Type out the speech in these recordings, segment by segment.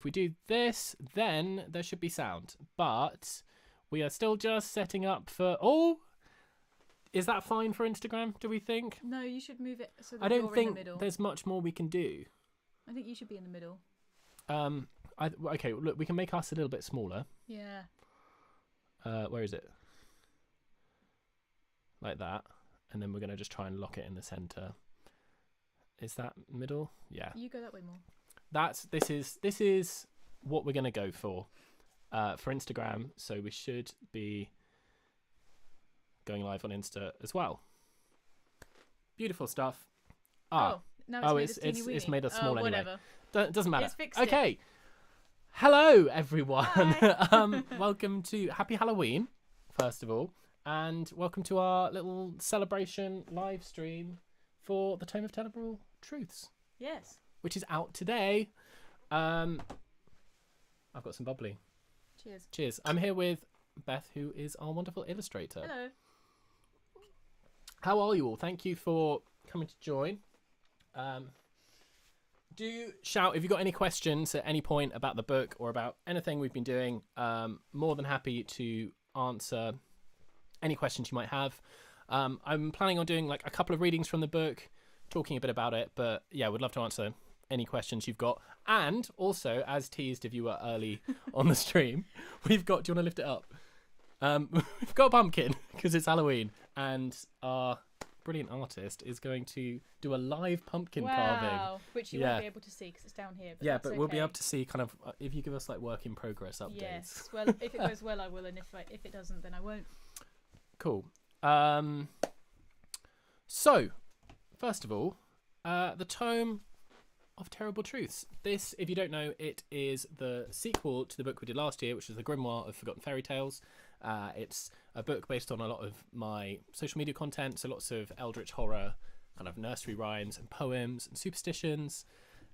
If we do this, then there should be sound. But we are still just setting up for... Oh! Is that fine for Instagram, do we think? No, you should move it so that I don't you're think in the middle. there's much more we can do. I think you should be in the middle. Okay, look, we can make us a little bit smaller. Yeah. Where is it? Like that. And then we're going to just try and lock it in the center. Is that middle? Yeah. You go that way more. This is what we're going to go for Instagram. So we should be going live on Insta as well. Beautiful stuff. Now It's made us small anyway. Whatever. Doesn't matter. It's fixed Okay. Hello, everyone. Hi. Welcome to Happy Halloween, first of all, and welcome to our little celebration live stream for the Tome of Terrible Truths. Yes. Which is out today. I've got some bubbly. Cheers. Cheers. I'm here with Beth, who is our wonderful illustrator. Hello. How are you all? Thank you for coming to join. Do shout if you've got any questions at any point about the book or about anything we've been doing. More than happy to answer any questions you might have. I'm planning on doing like a couple of readings from the book, talking a bit about it, but yeah, would love to answer any questions you've got. And also, as teased if you were early on the stream, we've got, do you want to lift it up? We've got a pumpkin because it's Halloween, and our brilliant artist is going to do a live pumpkin carving. Which you won't be able to see because it's down here. But but we'll be able to see kind of if you give us like work in progress updates. Yes, well, if it goes well, I will, and if it doesn't, then I won't. Cool. So, first of all, the Tome of Terrible Truths. This, if you don't know, it is the sequel to the book we did last year, which was The Grimoire of Forgotten Fairy Tales. It's a book based on a lot of my social media content, so lots of eldritch horror, kind of nursery rhymes and poems and superstitions,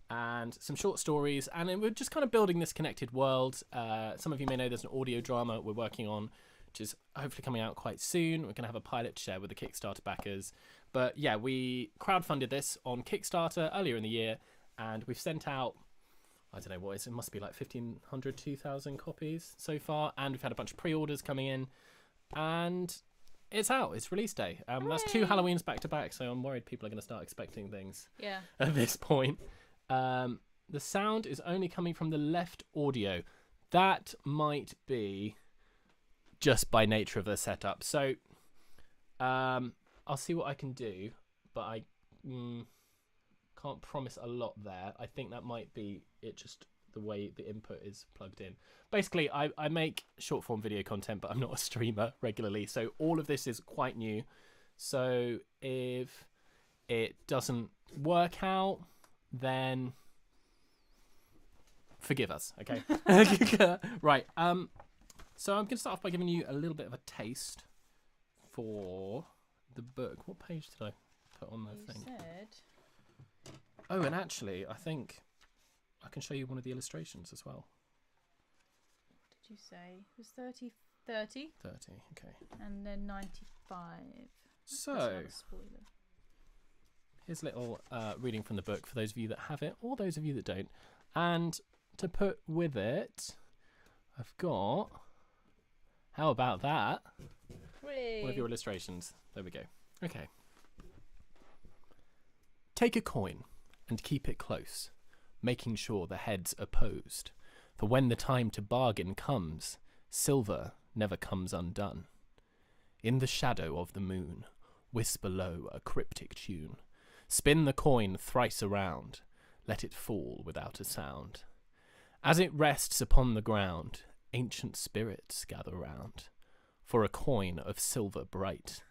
and some short stories. And then we're just kind of building this connected world. Some of you may know there's an audio drama we're working on, which is hopefully coming out quite soon. We're going to have a pilot to share with the Kickstarter backers. But yeah, we crowdfunded this on Kickstarter earlier in the year, and we've sent out, I don't know what it is, it must be like 1,500, 2,000 copies so far, and we've had a bunch of pre-orders coming in, and it's out. It's release day. That's 2 Halloweens back to back, so I'm worried people are going to start expecting things at this point. The sound is only coming from the left audio. That might be just by nature of the setup. So I'll see what I can do, but I can't promise a lot there. I think that might be it, just the way the input is plugged in. Basically, I make short form video content, but I'm not a streamer regularly, so all of this is quite new. So if it doesn't work out, then forgive us, okay? Right. So I'm going to start off by giving you a little bit of a taste for the book. What page did I put on the thing? Said... Oh, and actually, I think I can show you one of the illustrations as well. What did you say? It was 30? 30, okay. And then 95. So, that's not a spoiler. Here's a little reading from the book for those of you that have it, or those of you that don't. And to put with it, I've got... How about that? Whee. One of your illustrations. There we go. Okay. Take a coin and keep it close, making sure the heads are posed. For when the time to bargain comes, silver never comes undone. In the shadow of the moon, whisper low a cryptic tune. Spin the coin thrice around, let it fall without a sound. As it rests upon the ground, ancient spirits gather round, for a coin of silver bright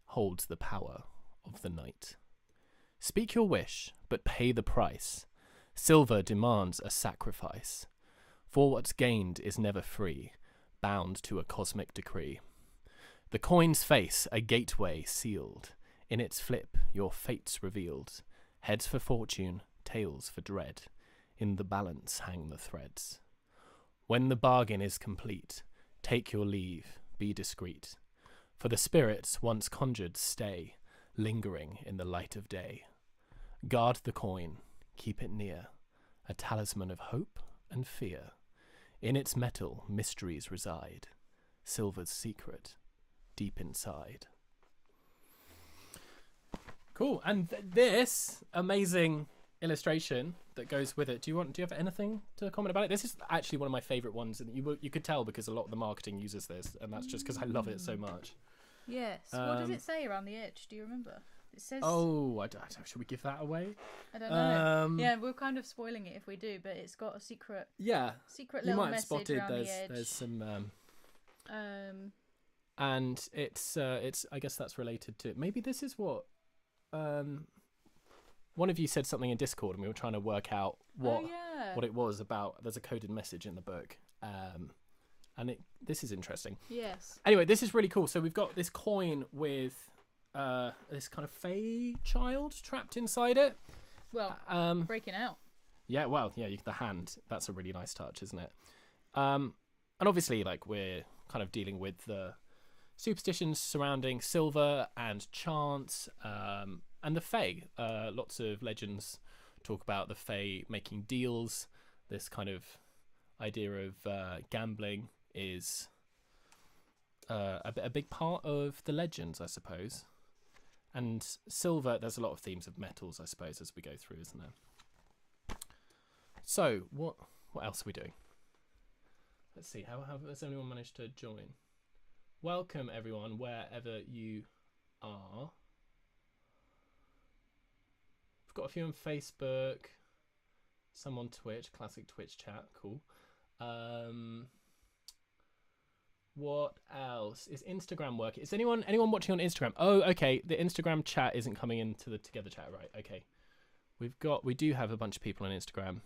holds the power of the night. Speak your wish, but pay the price. Silver demands a sacrifice, for what's gained is never free, bound to a cosmic decree. The coin's face a gateway sealed, in its flip your fate's revealed. Heads for fortune, tails for dread, in the balance hang the threads. When the bargain is complete, take your leave, be discreet, for the spirits once conjured stay, lingering in the light of day. Guard the coin, keep it near, a talisman of hope and fear. In its metal, mysteries reside. Silver's secret, deep inside. Cool. And this amazing illustration that goes with it. Do you have anything to comment about it? This is actually one of my favorite ones, and you could tell because a lot of the marketing uses this, and that's just because I love it so much. Yes. What does it say around the edge? Do you remember? It says. Oh, I don't, should we give that away? I don't know. Yeah, we're kind of spoiling it if we do, but it's got a secret. Yeah. Secret You little might have message spotted around the edge. there's some. And it's I guess that's related to maybe this is what one of you said something in Discord and we were trying to work out what it was about. There's a coded message in the book, and this is interesting. Yes. Anyway, this is really cool. So we've got this coin with this kind of fey child trapped inside it. Well, breaking out. Yeah, well, yeah, the hand. That's a really nice touch, isn't it? And obviously, like, we're kind of dealing with the superstitions surrounding silver and chance, and the fae. Lots of legends talk about the fae making deals. This kind of idea of gambling is a big part of the legends, I suppose. And silver, there's a lot of themes of metals, I suppose, as we go through, isn't there? So, what else are we doing? Let's see, how has anyone managed to join? Welcome, everyone, wherever you are. We've got a few on Facebook, some on Twitch, classic Twitch chat, cool. What else? Is Instagram working? Is anyone watching on Instagram? Oh, okay, the Instagram chat isn't coming into the Together chat, right? Okay. We do have a bunch of people on Instagram.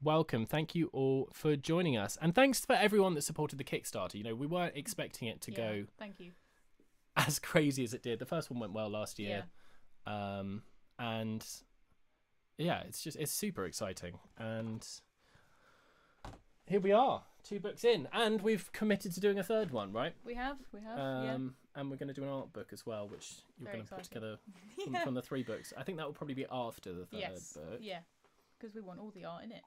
Welcome, thank you all for joining us, and thanks for everyone that supported the Kickstarter. You know, we weren't expecting it to go thank you as crazy as it did. The first one went well last year, and yeah, it's super exciting. And here we are, 2 books in, and we've committed to doing a third one, right? We have. And we're going to do an art book as well, which you're going to put together Yeah. from the 3 books. I think that will probably be after the third book. Yeah, because we want all the art in it.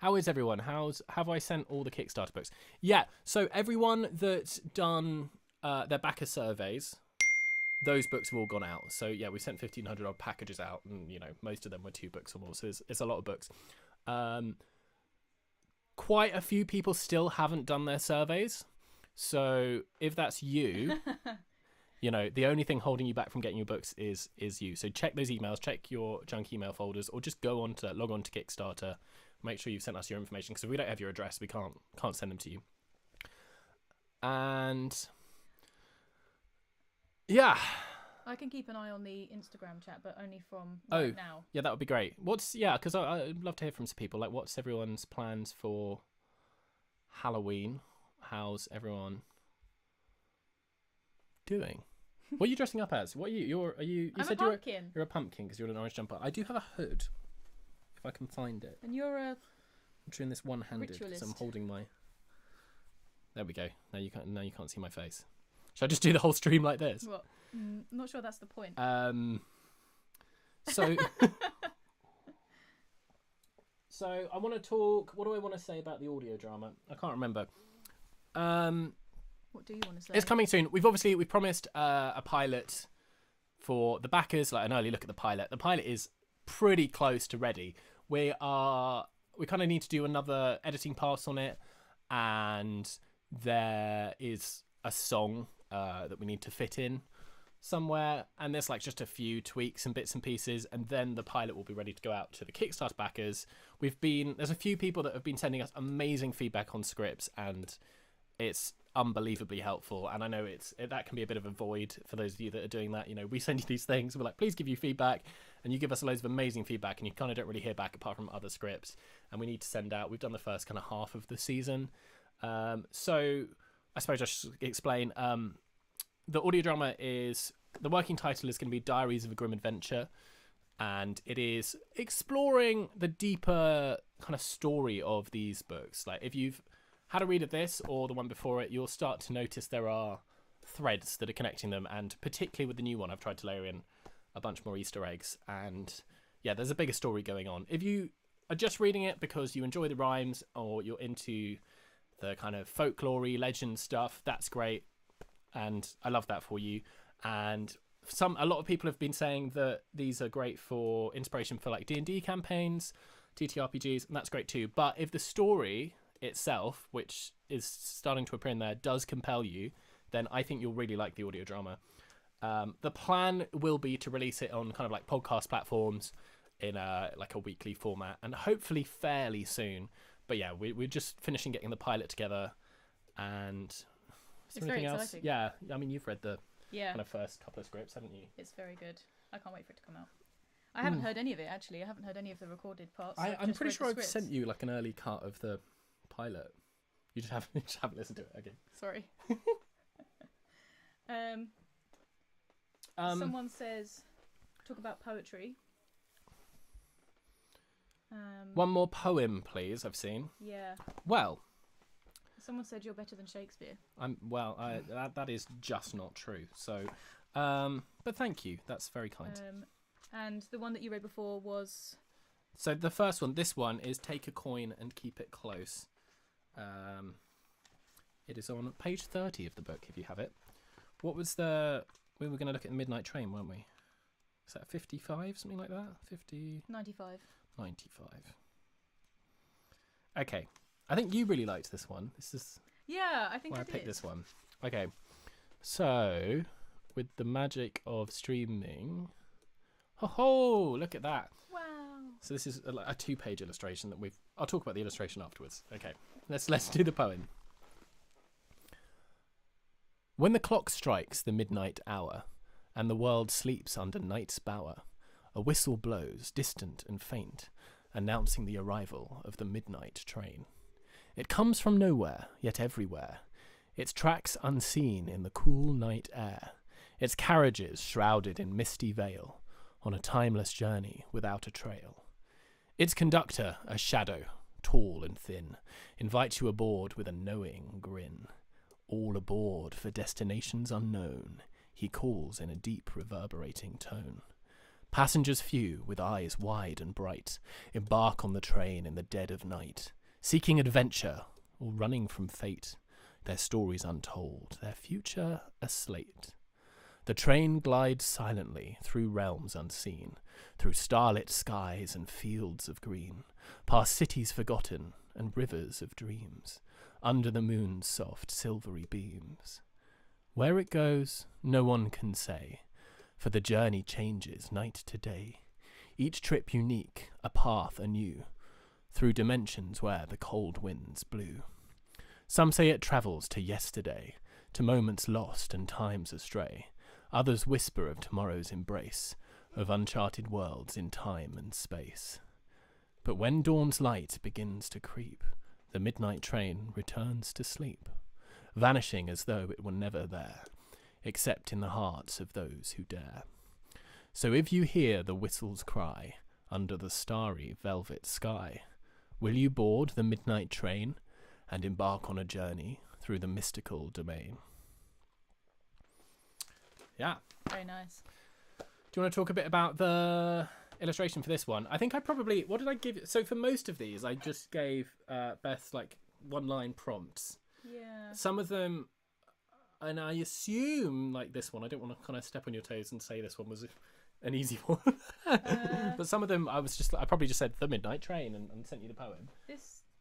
How is everyone? Have I sent all the Kickstarter books? Yeah, so everyone that's done their backer surveys, those books have all gone out. So yeah, we sent 1,500 odd packages out, and you know, most of them were 2 books or more, so it's a lot of books. Quite a few people still haven't done their surveys, so if that's you, you know, the only thing holding you back from getting your books is you. So check those emails, check your junk email folders, or just log on to Kickstarter. Make sure you've sent us your information, because if we don't have your address, we can't send them to you. And yeah, I can keep an eye on the Instagram chat, but only from now. Yeah, that would be great. Because I'd love to hear from some people. Like, what's everyone's plans for Halloween? How's everyone doing? What are you dressing up as? What are you? You I'm said a pumpkin. You're a pumpkin because you're in an orange jumper. I do have a hood, if I can find it. And you're a. I'm doing this one-handed because ritualist. I'm holding my. There we go. Now you can't see my face. Should I just do the whole stream like this? What? I'm not sure that's the point. So. So I want to talk. What do I want to say about the audio drama? I can't remember. What do you want to say? It's coming soon. We've promised a pilot for the backers, like an early look at the pilot. The pilot is pretty close to ready. We kind of need to do another editing pass on it, and there is a song that we need to fit in somewhere, and there's like just a few tweaks and bits and pieces, and then the pilot will be ready to go out to the Kickstarter backers. There's a few people that have been sending us amazing feedback on scripts, and it's unbelievably helpful. And I know that can be a bit of a void for those of you that are doing that. You know, we send you these things, we're like, please give you feedback, and you give us loads of amazing feedback, and you kind of don't really hear back apart from other scripts, and we need to send out. We've done the first kind of half of the season, so I suppose I should explain. The audio drama the working title is going to be Diaries of a Grim Adventure, and it is exploring the deeper kind of story of these books. Like, if you've had a read of this or the one before it, you'll start to notice there are threads that are connecting them, and particularly with the new one, I've tried to layer in a bunch more Easter eggs, and yeah, there's a bigger story going on. If you are just reading it because you enjoy the rhymes or you're into the kind of folklore-y legend stuff, that's great, and I love that for you. And a lot of people have been saying that these are great for inspiration for like D&D campaigns, TTRPGs, and that's great too. But if the story itself, which is starting to appear in there, does compel you, then I think you'll really like the audio drama. The plan will be to release it on kind of like podcast platforms in a weekly format, and hopefully fairly soon. But yeah, we're just finishing getting the pilot together, and is there anything else? Exciting. Yeah, I mean, you've read the Yeah. kind of first couple of scripts, haven't you? It's very good. I can't wait for it to come out. I haven't heard any of it, actually. I haven't heard any of the recorded parts. I'm pretty sure I've sent you like an early cut of the pilot. You just haven't listened to it. Okay. Sorry. Someone says, talk about poetry. One more poem, please. I've seen. Yeah. Well, Someone said you're better than Shakespeare. That is just not true. So, but thank you. That's very kind. And the one that you read before was... So the first one, this one is Take a Coin and Keep It Close. It is on page 30 of the book, if you have it. What was we were going to look at the Midnight Train, weren't we? Is that 55, something like that? 95. 95. Okay. I think you really liked this one. This is Yeah, I think why I I picked did. this one. Okay. So, with the magic of streaming... Ho, look at that. Wow. So this is a 2-page illustration that I'll talk about the illustration afterwards. Okay, let's do the poem. When the clock strikes the midnight hour, and the world sleeps under night's bower, a whistle blows, distant and faint, announcing the arrival of the midnight train. It comes from nowhere, yet everywhere, its tracks unseen in the cool night air, its carriages shrouded in misty veil, on a timeless journey without a trail. Its conductor, a shadow, tall and thin, invites you aboard with a knowing grin. All aboard for destinations unknown, he calls in a deep reverberating tone. Passengers few, with eyes wide and bright, embark on the train in the dead of night, seeking adventure or running from fate, their stories untold, their future a slate. The train glides silently through realms unseen, through starlit skies and fields of green, past cities forgotten and rivers of dreams, under the moon's soft silvery beams. Where it goes, no one can say, for the journey changes night to day, each trip unique, a path anew, through dimensions where the cold winds blew. Some say it travels to yesterday, to moments lost and times astray. Others whisper of tomorrow's embrace, of uncharted worlds in time and space. But when dawn's light begins to creep, the midnight train returns to sleep, vanishing as though it were never there, except in the hearts of those who dare. So if you hear the whistle's cry under the starry velvet sky, will you board the midnight train and embark on a journey through the mystical domain? Yeah. Very nice. Do you want to talk a bit about the illustration for this one? I think what did I give? So for most of these, I just gave Beth like 1-line prompts. Yeah. Some of them, and I assume like this one, I don't want to kind of step on your toes and say this one was an easy one. But some of them, I probably just said the midnight train and sent you the poem.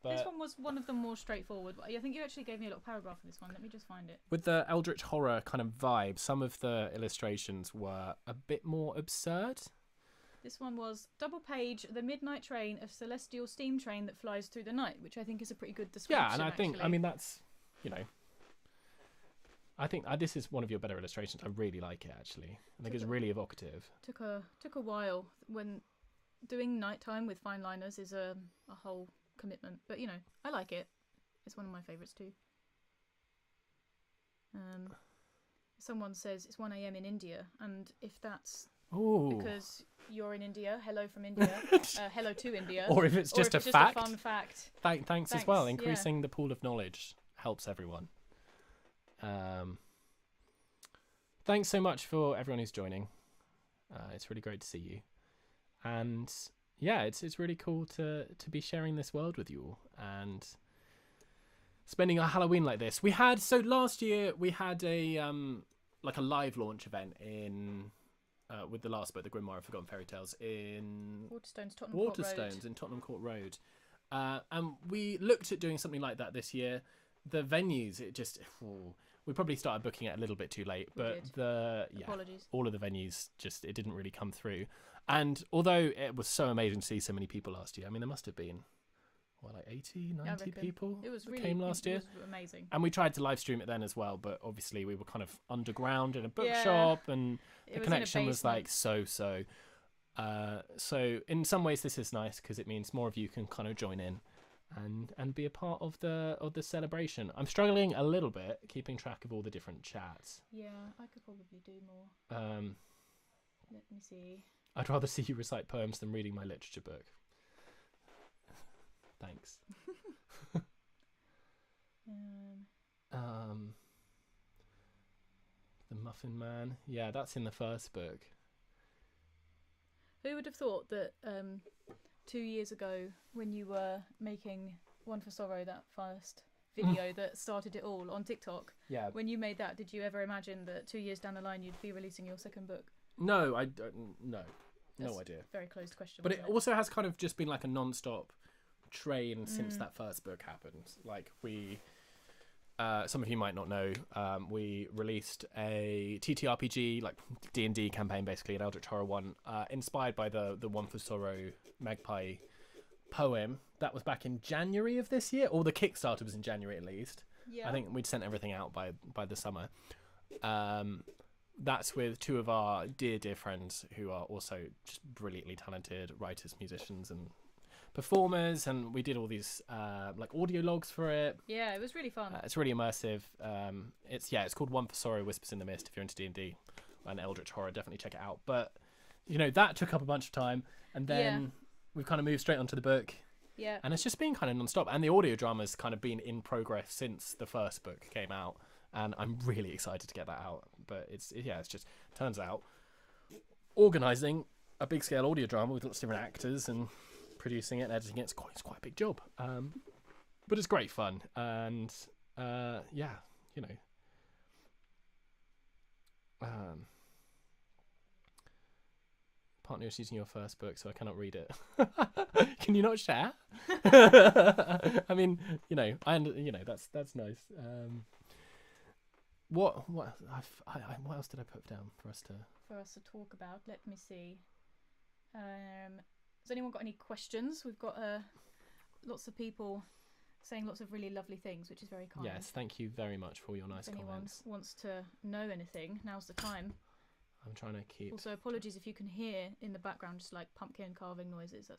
This one was one of the more straightforward. I think you actually gave me a little paragraph for this one. Let me just find it. With the Eldritch horror kind of vibe, some of the illustrations were a bit more absurd. This one was double page, the midnight train, a celestial steam train that flies through the night, which I think is a pretty good description. Yeah, and I think, actually. I mean, that's, I think this is one of your better illustrations. I really like it, actually. I think it's really evocative. Took a while. When doing nighttime with fine liners is a whole commitment, but I like it. It's one of my favourites too. Someone says it's 1 a.m. in India, and if that's because you're in India, hello from India, hello to India, or if it's just a fact, a fun fact. Thanks as well. Increasing the pool of knowledge helps everyone. Thanks so much for everyone who's joining. It's really great to see you. And yeah, it's really cool to be sharing this world with you all and spending our Halloween like this. So last year we had a like a live launch event in with the last book, The Grimoire of Forgotten Fairy Tales, in Tottenham Court Road. And we looked at doing something like that this year. The venues, we probably started booking it a little bit too late, but apologies. All of the venues it didn't really come through. And although it was so amazing to see so many people last year, I mean, there must have been like 80, 90 people came last year. It was amazing. And we tried to live stream it then as well, but obviously we were kind of underground in a bookshop, and the connection was like so. So in some ways this is nice because it means more of you can kind of join in and be a part of the celebration. I'm struggling a little bit keeping track of all the different chats. Yeah, I could probably do more. Let me see. I'd rather see you recite poems than reading my literature book. Thanks. The Muffin Man. Yeah, that's in the first book. Who would have thought that 2 years ago, when you were making One for Sorrow, that first video that started it all on TikTok, when you made that, did you ever imagine that 2 years down the line you'd be releasing your second book? No, I don't. No. No idea. Very closed question. But it also has kind of just been like a non-stop train since that first book happened. Like some of you might not know, we released a TTRPG, like D&D campaign, basically an Eldritch Horror one, inspired by the One for Sorrow Magpie poem. That was back in January of this year, or the Kickstarter was in January at least. Yeah. I think we'd sent everything out by the summer. That's with two of our dear friends who are also just brilliantly talented writers, musicians, and performers, and we did all these like audio logs for it. Yeah, it was really fun. It's really immersive. It's called One for Sorrow, Whispers in the Mist. If you're into D&D and Eldritch Horror, definitely check it out. But that took up a bunch of time, and then we've kind of moved straight onto the book. Yeah, and it's just been kind of non-stop, and the audio drama's kind of been in progress since the first book came out. And I'm really excited to get that out. But it's just turns out organising a big scale audio drama with lots of different actors and producing it and editing it's quite a big job. But it's great fun. And partner is using your first book, so I cannot read it. Can you not share? I mean, that's nice. What else did I put down for us to talk about? Let me see. Has anyone got any questions? We've got lots of people saying lots of really lovely things, which is very kind. Yes, thank you very much for your nice comments. If anyone wants to know anything, now's the time. I'm trying to keep... Also, apologies if you can hear in the background just like pumpkin carving noises.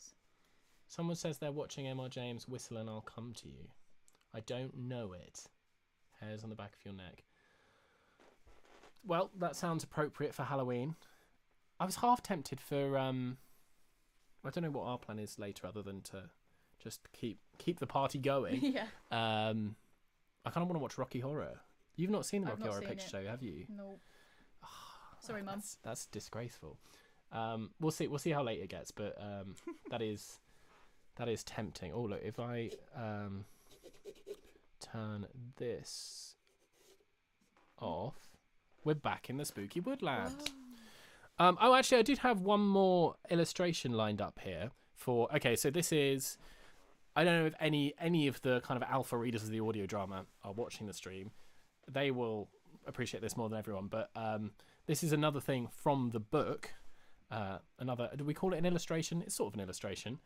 Someone says they're watching MR James whistle and I'll come to you. I don't know it. Hairs on the back of your neck. Well, that sounds appropriate for Halloween. I was half tempted for... I don't know what our plan is later other than to just keep the party going. Yeah. I kind of want to watch Rocky Horror. You've not seen the Rocky Horror Picture Show, have you? No. Sorry, Mum. That's disgraceful. We'll see how late it gets, but that is tempting. Oh look, if I turn this off, we're back in the spooky woodland. Whoa. Actually, I did have one more illustration lined up here for. Okay, so this is. I don't know if any of the kind of alpha readers of the audio drama are watching the stream. They will appreciate this more than everyone, but this is another thing from the book. Do we call it an illustration? It's sort of an illustration.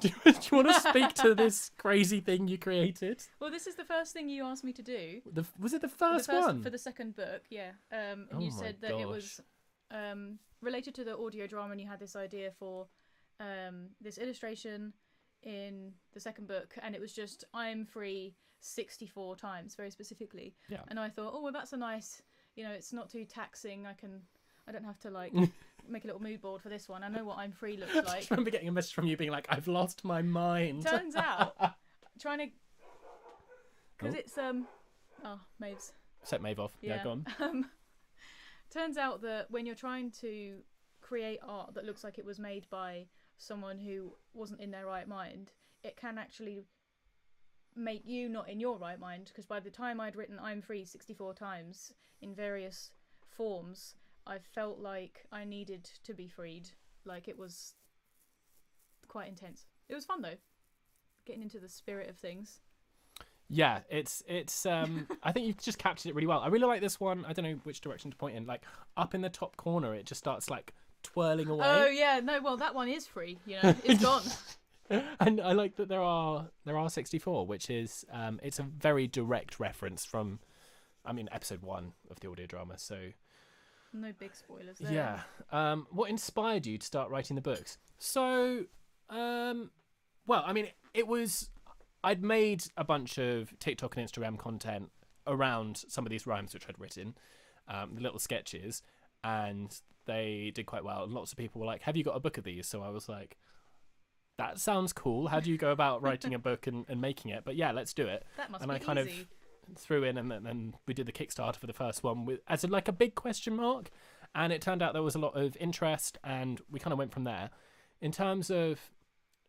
Do you want to speak to this crazy thing you created? Well, this is the first thing you asked me to do. Was it the first one? For the second book, yeah. And you said that it was related to the audio drama, and you had this idea for this illustration in the second book, and it was just I'm free 64 times, very specifically. Yeah. And I thought, oh well, that's a nice, it's not too taxing. I don't have to like make a little mood board for this one. I know what I'm free looks like. I remember getting a message from you being like, I've lost my mind. Turns out, because it's Maeve's. Set Maeve off. Yeah, go on. Turns out that when you're trying to create art that looks like it was made by someone who wasn't in their right mind, it can actually make you not in your right mind, because by the time I'd written I'm free 64 times in various forms, I felt like I needed to be freed. Like, it was quite intense. It was fun though, getting into the spirit of things. Yeah, it's I think you've just captured it really well. I really like this one. I don't know which direction to point in. Like, up in the top corner, it just starts like twirling away. Oh yeah, no, well, that one is free, you know. It's gone. And I like that there are 64, which is it's a very direct reference from, I mean, episode 1 of the audio drama. So no big spoilers there. Yeah. What inspired you to start writing the books? So, well, I mean, it was, I'd made a bunch of TikTok and Instagram content around some of these rhymes which I'd written, the little sketches, and they did quite well. And lots of people were like, "Have you got a book of these?" So I was like, that sounds cool. How do you go about writing a book and making it? But yeah, let's do it. That must and be I kind easy. of threw in, and then we did the Kickstarter for the first one with as like a big question mark, and it turned out there was a lot of interest, and we kind of went from there. In terms of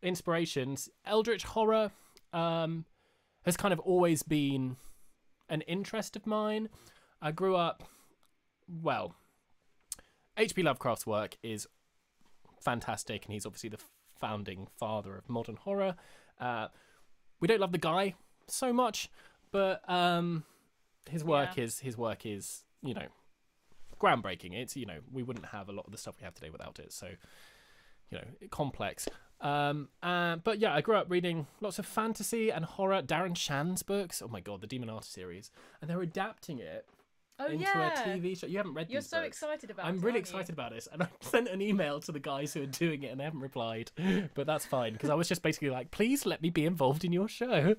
inspirations, Eldritch horror has kind of always been an interest of mine. I grew up, well, H.P. Lovecraft's work is fantastic, and he's obviously the founding father of modern horror. We don't love the guy so much, but his work is you know, groundbreaking. It's, you know, we wouldn't have a lot of the stuff we have today without it. So, you know, complex. But yeah, I grew up reading lots of fantasy and horror. Darren Shan's books. Oh my god, the Demon Artist series, and they're adapting it into a TV show. You haven't read these books. You're so excited about it. I'm really excited about this, and I sent an email to the guys who are doing it, and they haven't replied. But that's fine, because I was just basically like, please let me be involved in your show.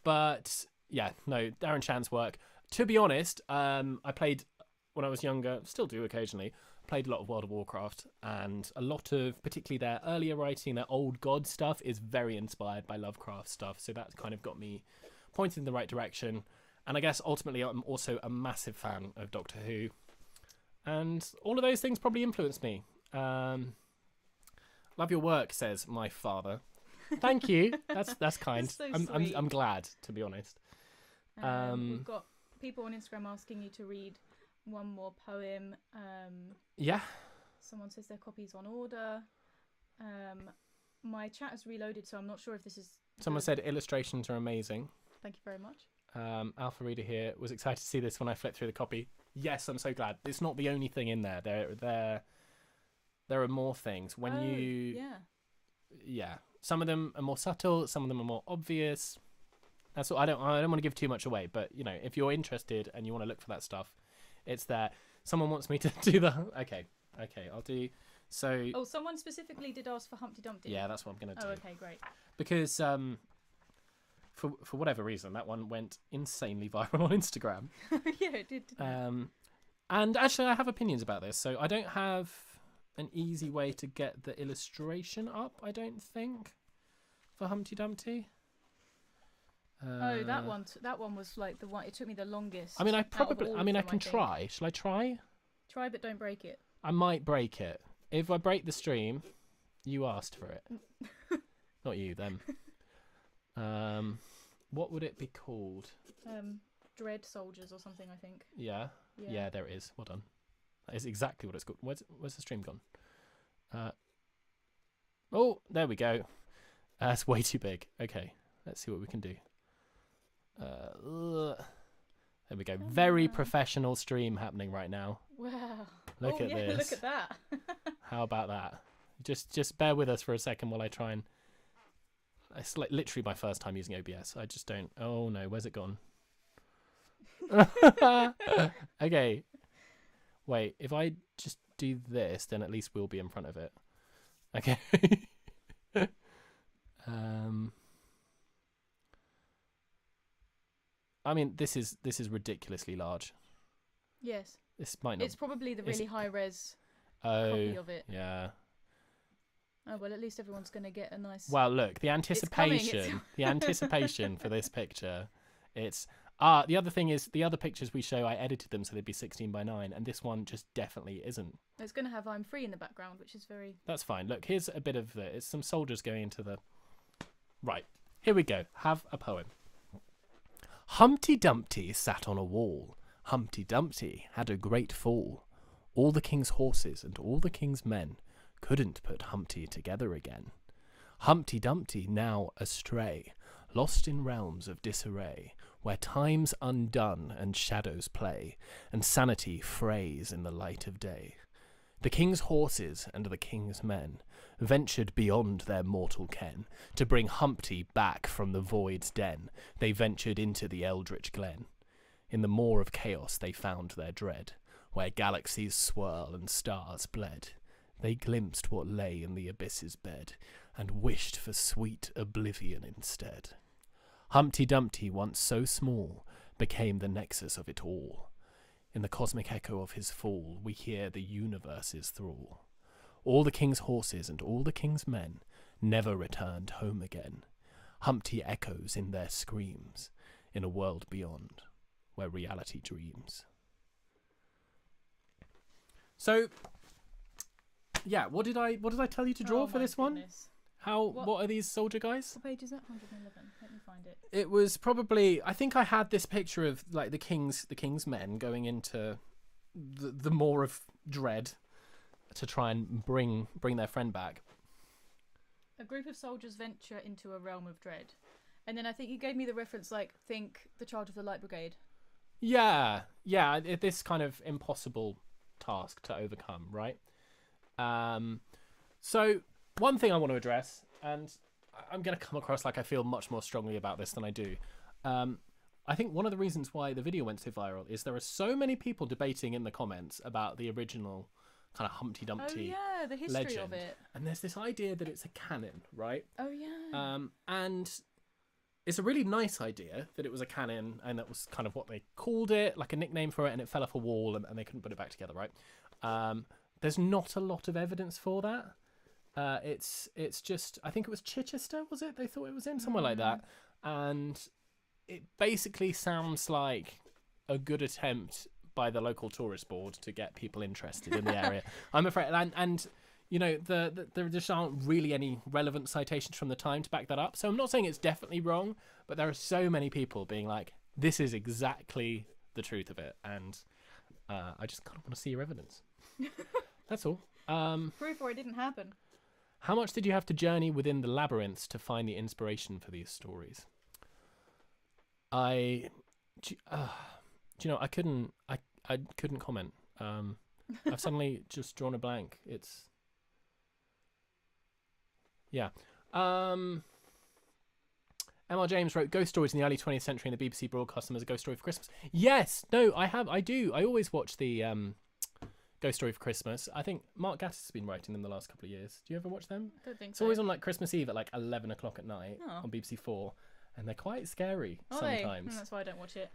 But yeah, no, Darren Shan's work. To be honest, I played when I was younger, still do occasionally. Played a lot of World of Warcraft, and a lot of particularly their earlier writing, their old god stuff, is very inspired by Lovecraft stuff. So that kind of got me pointed in the right direction. And I guess ultimately I'm also a massive fan of Doctor Who. And all of those things probably influenced me. Love your work, says my father. Thank you. That's kind. That's so sweet. I'm glad, to be honest. We've got people on Instagram asking you to read one more poem. Yeah. Someone says their copy's on order. My chat has reloaded, so I'm not sure if this is... Someone said illustrations are amazing. Thank you very much. Alpha Reader here was excited to see this when I flipped through the copy. Yes, I'm so glad. It's not the only thing in there. There are more things. Yeah. Some of them are more subtle. Some of them are more obvious. That's what I don't want to give too much away. But you know, if you're interested and you want to look for that stuff, it's there. Someone wants me to do the. Okay, I'll do. So. Oh, someone specifically did ask for Humpty Dumpty. Yeah, that's what I'm gonna do. Oh, okay, great. Because for whatever reason, that one went insanely viral on Instagram. Yeah, it did. And actually, I have opinions about this. So I don't have an easy way to get the illustration up, I don't think, for Humpty Dumpty. That one was like the one. It took me the longest. I mean, I can try. Shall I try? Try, but don't break it. I might break it. If I break the stream, you asked for it. Not you, them. What would it be called? Dread Soldiers or something, I think. Yeah, there it is. Well done. That is exactly what it's called. Where's the stream gone? Oh, there we go. That's way too big. Okay, let's see what we can do. There we go. Very professional stream happening right now. Wow. Look at this. Look at that. How about that? Just bear with us for a second while I try and... It's like literally my first time using OBS. I just don't... Oh no, where's it gone? Okay. Wait, if I just do this, then at least we'll be in front of it. Okay. I mean, this is ridiculously large. Yes. This might not... It's probably the really high res copy of it. Yeah. Oh well, at least everyone's going to get a nice... Well, look, the anticipation, the anticipation for this picture. The other thing is, the other pictures we show, I edited them so they'd be 16 by 9, and this one just definitely isn't. It's going to have I'm free in the background, which is very... That's fine. Look, here's a bit of it's some soldiers going into the... Right, here we go. Have a poem. Humpty Dumpty sat on a wall. Humpty Dumpty had a great fall. All the king's horses and all the king's men couldn't put Humpty together again. Humpty Dumpty now astray, lost in realms of disarray, where time's undone and shadows play, and sanity frays in the light of day. The king's horses and the king's men ventured beyond their mortal ken, to bring Humpty back from the void's den. They ventured into the eldritch glen. In the maw of chaos they found their dread, where galaxies swirl and stars bled. They glimpsed what lay in the abyss's bed, and wished for sweet oblivion instead. Humpty Dumpty, once so small, became the nexus of it all. In the cosmic echo of his fall, we hear the universe's thrall. All the king's horses and all the king's men never returned home again. Humpty echoes in their screams, in a world beyond, where reality dreams. So, yeah, what did I tell you to draw for this one? What are these soldier guys? What page is that? 111. Let me find it. It was probably, I think I had this picture of like the king's men going into the maw of dread to try and bring their friend back. A group of soldiers venture into a realm of dread. And then I think you gave me the reference, like, think the Charge of the Light Brigade. Yeah, this kind of impossible task to overcome, right? So one thing I want to address, and I'm going to come across like I feel much more strongly about this than I do. I think one of the reasons why the video went so viral is there are so many people debating in the comments about the original kind of Humpty Dumpty the history legend. of it. And there's this idea that it's a canon, right? Oh, yeah. And it's a really nice idea that it was a canon, and that was kind of what they called it, like a nickname for it, and it fell off a wall and they couldn't put it back together, right? There's not a lot of evidence for that. It's just, I think it was Chichester, was it? They thought it was in somewhere like that. And it basically sounds like a good attempt by the local tourist board to get people interested in the area. I'm afraid. And you know, there just aren't really any relevant citations from the time to back that up. So I'm not saying it's definitely wrong, but there are so many people being like, this is exactly the truth of it. And I just kind of want to see your evidence. That's all. Proof or it didn't happen. How much did you have to journey within the labyrinths to find the inspiration for these stories? Do you know, I couldn't comment. I've suddenly just drawn a blank. It's, yeah. MR James wrote Ghost Stories in the early 20th century, and the BBC broadcast them as a ghost story for Christmas. Yes, no, I do. I always watch the Ghost Story for Christmas. I think Mark Gatiss has been writing them the last couple of years. Do you ever watch them? I don't think It's so. always on like Christmas Eve at like 11 o'clock at night Oh. on BBC 4, and they're quite scary Are they? sometimes. That's why I don't watch it.